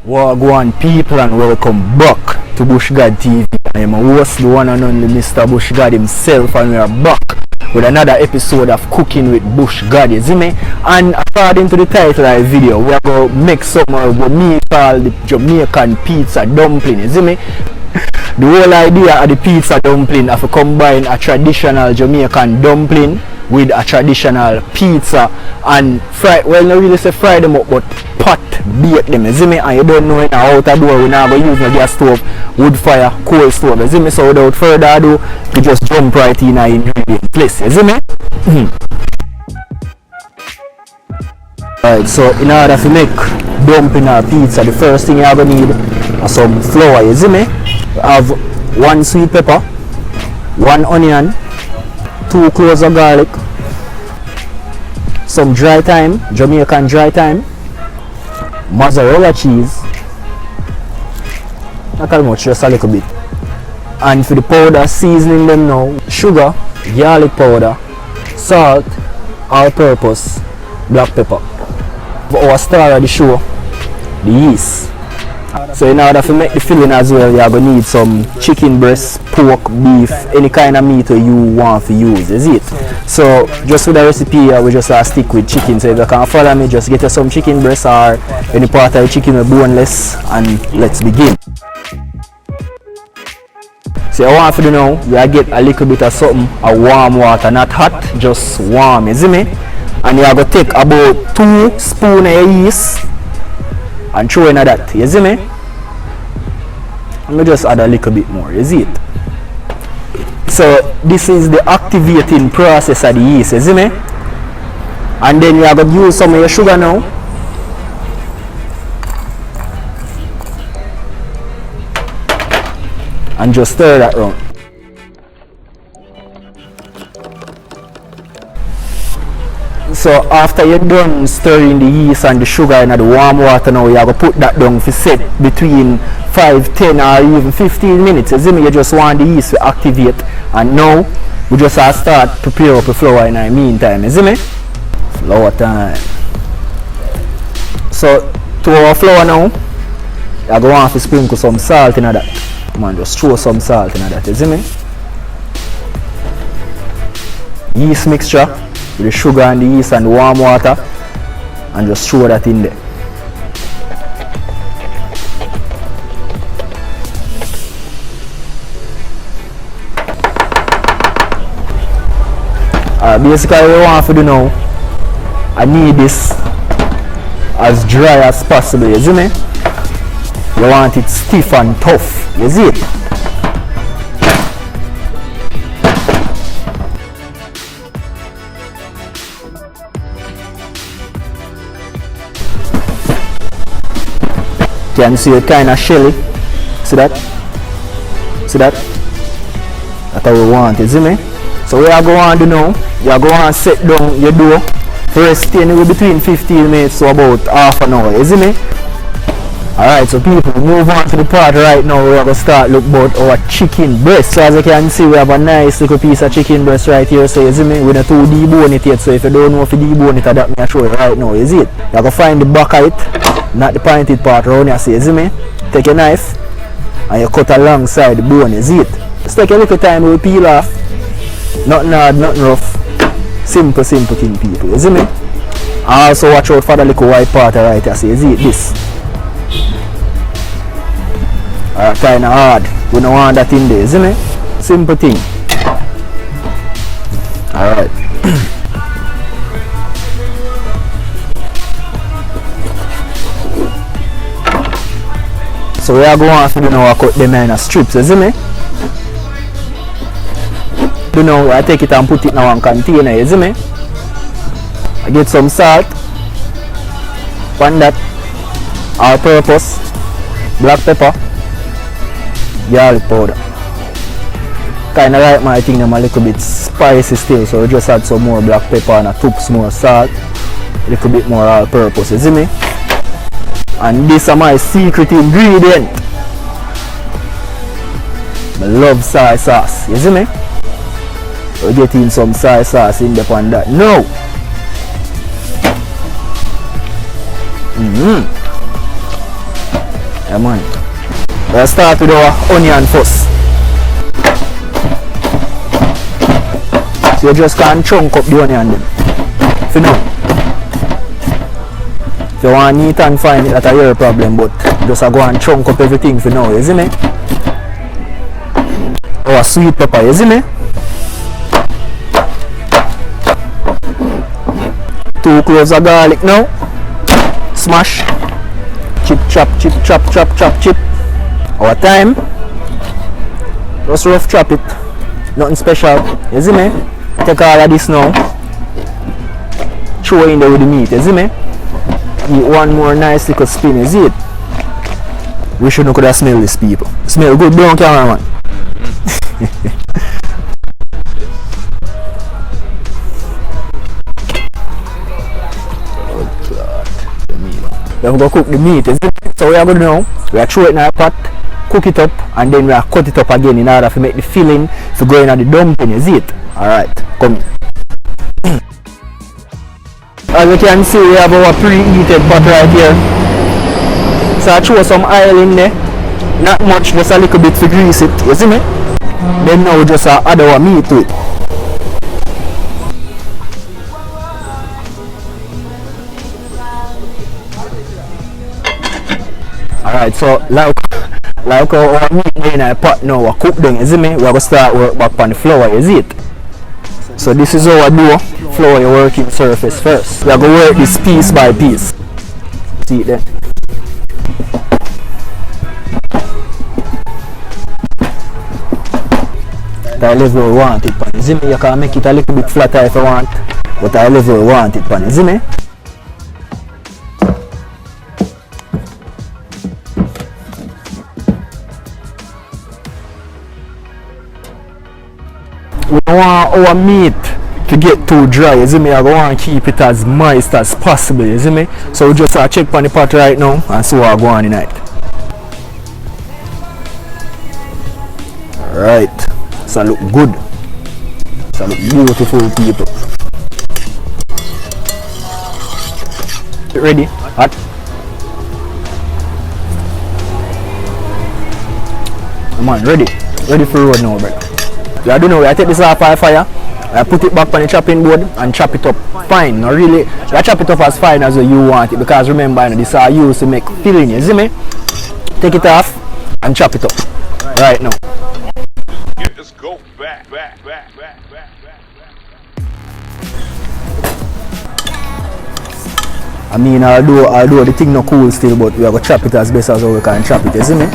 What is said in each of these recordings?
Wagwan people, and welcome back to Bushgodd TV. I am a host, the one and only Mr. Bushgodd himself, and we are back with another episode of Cooking with Bushgodd, you see me? And according to the title of the video, we are going to make some of what me call the Jamaican pizza dumpling, you see me? The whole idea of the pizza dumpling is to combine a traditional Jamaican dumpling with a traditional pizza and fry, well, not really say fry them up, but pot bake them, you see me? And you don't know in how to do it, we're not going to use no gas stove, wood fire, coal stove, you see me? So without further ado, we just jump right in an ingredient place, you see me? Alright, so in order to make dumpling or pizza, the first thing you're going to need is some flour, you see me? We have 1 sweet pepper, 1 onion, 2 cloves of garlic, some dry thyme, Jamaican dry thyme, mozzarella cheese, not that much, just a little bit. And for the powder, seasoning them now, sugar, garlic powder, salt, all-purpose, black pepper. For our star of the show, the yeast. So in order to make the filling as well, you're going to need some chicken breast, pork, beef, any kind of meat you want to use, is it? So just with the recipe here, we just stick with chicken. So if you can follow me, just get you some chicken breast or any part of the chicken with boneless, and let's begin. So I want to do now, you get a little bit of something, a warm water, not hot, just warm, you see me? And you're going to take about 2 spoons of yeast and throw in that, you see me? Let me just add a little bit more, you see it? So this is the activating process of the yeast, you see me? And then you are going to use some of your sugar now. And just stir that around. So after you're done stirring the yeast and the sugar in the warm water now, you have to put that down for set between 5, 10 or even 15 minutes. You see me? You just want the yeast to activate, and now we just start prepare up the flour in the meantime. You see me? Flour time. So to our flour now, you're going to have to sprinkle some salt in that. Come on, just throw some salt in that. You see me? Yeast mixture with the sugar and the yeast and the warm water, and just throw that in there. Basically what I want to do now, I need this as dry as possible, you see me? You want it stiff and tough, you see it? Can you see it kind of shelly? See that? See that? That's how we want it, see me? So what you going to do now, you are going to set down your dough for rest anywhere between 15 minutes to about half an hour, you see me? Alright, so people, move on to the part right now. We are going to start look about our chicken breast. So as you can see, we have a nice little piece of chicken breast right here, so you see me? We're not too debone it yet, so if you don't know if you debone it, that me show you right now, you see it? You are going to find the back of it, not the pointed part around here, so you see me? Take your knife and you cut alongside the bone, you see it? Just take a little time, we'll peel off. Nothing hard, nothing rough. Simple thing, people, you see me? And also watch out for the little white part right here, so you see it? This. Kind of hard. We don't want that in there, you see me? Simple thing. Alright. So we are going to do now, cut them in strips, you see me? Do now, I take it and put it in one container, you see me? I get some salt, on that, all purpose, black pepper, garlic powder. Kinda like my thing them a little bit spicy still, so we just add some more black pepper and a touch more salt, a little bit more all purpose, you see me? And this is my secret ingredient. I love soy sauce, you see me? We're getting some soy sauce in there on that. No! Yeah man. Let's start with our onion first. So you just can't chunk up the onion then. For now. If you want neat and fine, that's your problem, but just go and chunk up everything for now, you see me? Or sweet pepper, you see me? 2 cloves of garlic now. Smash. Chip chop, chip chop, chop chop chip. Our time. Just rough chop it. Nothing special. You see me? Take all of this now. Throw in there with the meat, you see me? Eat one more nice little spin, you see it? We shouldn't could have smell this people. Smell good, brown cameraman. We have to go cook the meat, is it? So we are going to now, we are throw it in our pot, cook it up, and then we are cut it up again in order to make the filling to go in at the dumpling, is it? Alright, come in. As you can see, we have our preheated pot right here. So I throw some oil in there, not much, just a little bit to grease it, you see me? Then now we just add our meat to it. Alright, so like our meat in our pot now, we cook them, you see me? We are going to start work back on the flour, you see it? So this is how I do flour your working surface first. We are going to work this piece by piece. See it there? The level we want it pan, you see me? You can make it a little bit flatter if you want, but the level we want it pan, you see me? We don't want our meat to get too dry, you see me? I want to keep it as moist as possible, you see me? So we just check on the pot right now and see what I go on in it. Alright, so look good. So look beautiful people. Ready? Hot? Come on, ready? Ready for road now, brother. I don't know, I take this off our fire, I put it back on the chopping board and chop it up fine. Not really, I chop it up as fine as you want it, because remember, this is I use to make filling, you see me? Take it off and chop it up right now. Just go back. I mean, although the thing not cool still, but we are going to chop it as best as we can chop it, you see me?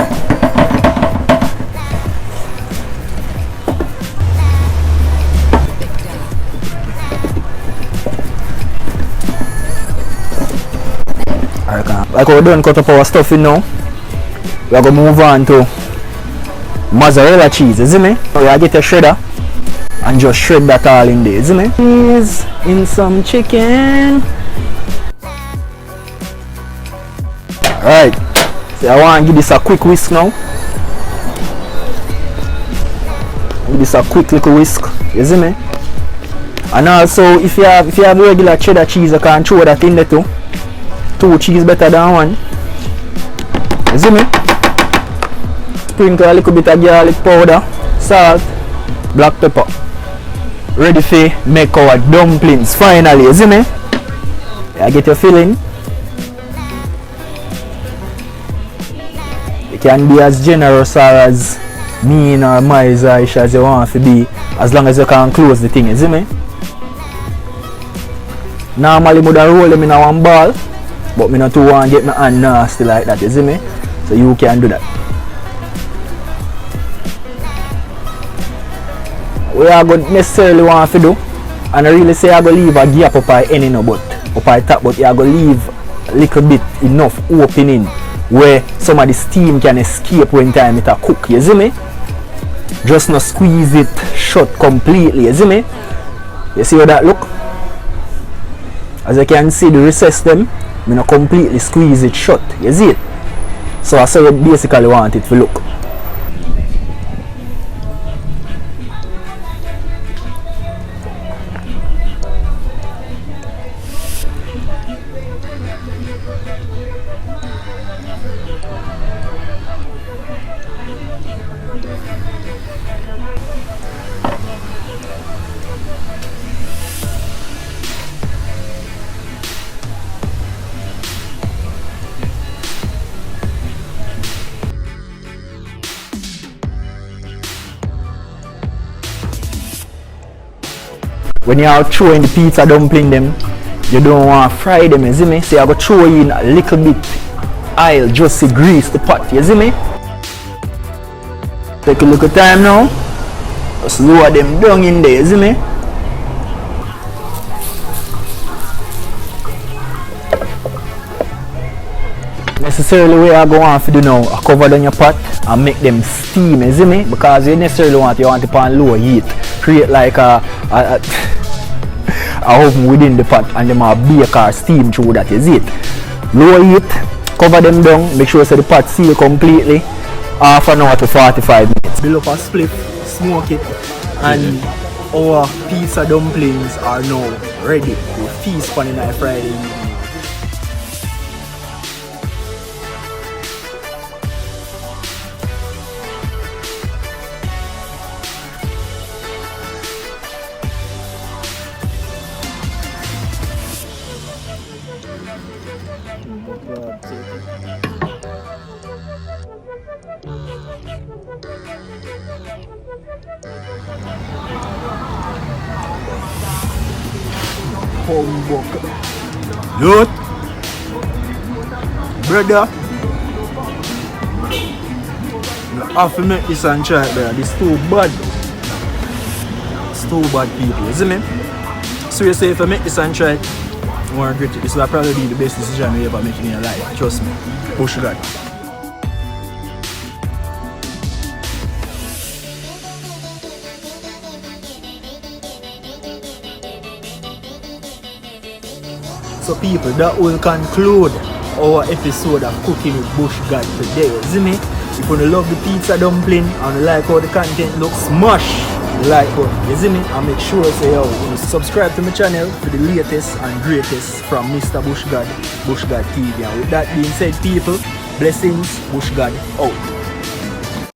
Like we're done cut up our stuffing now, we are going to move on to mozzarella cheese, you see me? We are get a shredder and just shred that all in there, you see me? Cheese in some chicken. Alright, so I want to give this a quick whisk now. Give this a quick little whisk, you see me? And also, if you have regular cheddar cheese, you can throw that in there too. 2 cheese better than 1. You see me? Sprinkle a little bit of garlic powder, salt, black pepper. Ready for make our dumplings finally, you see me? Yeah, get your filling. You can be as generous or as mean or miser-ish as you want to be, as long as you can close the thing, you see me? Normally I would roll them in a one ball, but I don't too want to get my hand nasty like that, you see me? So you can do that. What I don't necessarily want to do, and I really say I go leave a gap up at any no, but up at top, but I go leave a little bit enough opening where some of the steam can escape when time it a cook, you see me? Just not squeeze it shut completely, you see me? You see how that look? As you can see, the recess them, I not completely squeeze it shut, you see it? So I say you basically want it to look. when you are throwing the pizza dumpling them, you don't want to fry them, you see me? So you go throw in a little bit oil just to grease the pot, you see me? Take a look at time now. Just lower them down in there, you see me? Necessarily what I go on to do now, I cover down your pot and make them steam, you see me? Because you necessarily want it on low heat. Create like a oven within the pot and them are bake or steam through that, you see it? Low heat, cover them down, make sure so the pot seal completely. Half an hour to 45 minutes. Build up a split, smoke it, and our pizza dumplings are now ready to feast on the Friday evening. Youth, brother, you have to make this and try it, brother. This is too bad. It's too bad, people, you see me? So you say if I make this and try it, you won't regret it. This will probably be the best decision you ever make in your life. Trust me. Bushgodd. So people, that will conclude our episode of Cooking with Bushgodd today. You see me? If you love the pizza dumpling and you like how the content looks, smash the like button. You see me? And make sure you subscribe to my channel for the latest and greatest from Mr. Bushgodd, Bushgodd TV. And with that being said, people, blessings, Bushgodd out.